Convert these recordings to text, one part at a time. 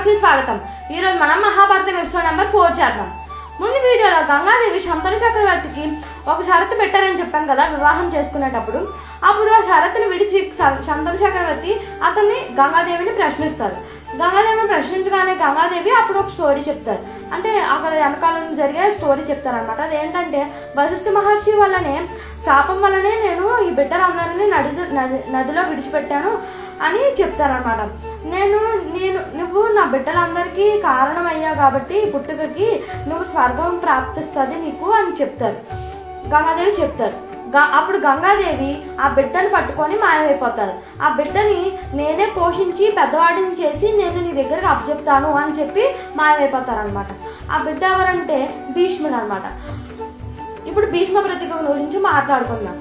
వ్యూవర్స్కి స్వాగతం. ఈరోజు మనం మహాభారతం ఎపిసోడ్ నెంబర్ 4 చేద్దాం. ముందు వీడియోలో గంగాదేవి శంతను చక్రవర్తికి ఒక షరతు పెట్టారని చెప్పాం కదా వివాహం చేసుకునేటప్పుడు. అప్పుడు ఆ షరతుని విడిచి శంతను చక్రవర్తి అతన్ని గంగాదేవిని ప్రశ్నిస్తారు. గంగాదేవిని ప్రశ్నించగానే గంగాదేవి అప్పుడు ఒక స్టోరీ చెప్తారు. అంటే అక్కడ వెనకాల జరిగే స్టోరీ చెప్తారనమాట. అదేంటంటే వశిష్ఠ మహర్షి వల్లనే శాపం వల్లనే నేను ఈ బిడ్డలందరినీ నదిలో విడిచిపెట్టాను అని చెప్తారనమాట. నువ్వు నా బిడ్డలందరికీ కారణమయ్యావు కాబట్టి పుట్టుకకి నువ్వు స్వర్గం ప్రాప్తిస్తుంది నీకు అని చెప్తారు. గంగాదేవి చెప్తారు. అప్పుడు గంగాదేవి ఆ బిడ్డను పట్టుకొని మాయమైపోతారు. ఆ బిడ్డని నేనే పోషించి పెద్దవాడిని చేసి నేను నీ దగ్గరకు అప్పచెప్తాను అని చెప్పి మాయమైపోతారనమాట. ఆ బిడ్డ ఎవరంటే భీష్ముడు అనమాట. ఇప్పుడు భీష్మ ప్రతిజ్ఞ గురించి మాట్లాడుకుందాం.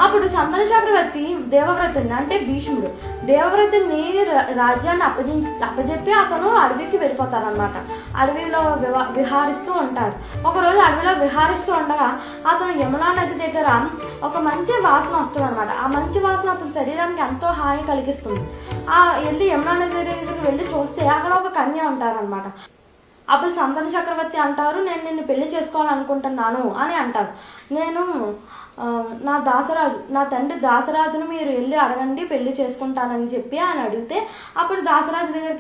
అప్పుడు శంతను చక్రవర్తి దేవవ్రతుని అంటే భీష్ముడు దేవవ్రతుని రాజ్యాన్ని అప్పచెప్పి అతను అడవికి వెళ్ళిపోతారనమాట. అడవిలో విహారిస్తూ ఉంటారు. ఒకరోజు అడవిలో విహారిస్తూ ఉండగా అతను యమునా నది దగ్గర ఒక మంచి వాసన వస్తుంది అనమాట. ఆ మంచి వాసన అతని శరీరానికి ఎంతో హాయి కలిగిస్తుంది. వెళ్ళి యమునా నది దగ్గరికి వెళ్ళి చూస్తే అక్కడ ఒక కన్య ఉంటారనమాట. అప్పుడు శంతను చక్రవర్తి అంటారు, నేను నిన్ను పెళ్లి చేసుకోవాలనుకుంటున్నాను అని అంటారు. నా తండ్రి దాసరాజును మీరు వెళ్ళి అడగండి పెళ్లి చేసుకుంటానని చెప్పి ఆయన అడిగితే అప్పుడు దాసరాజు దగ్గర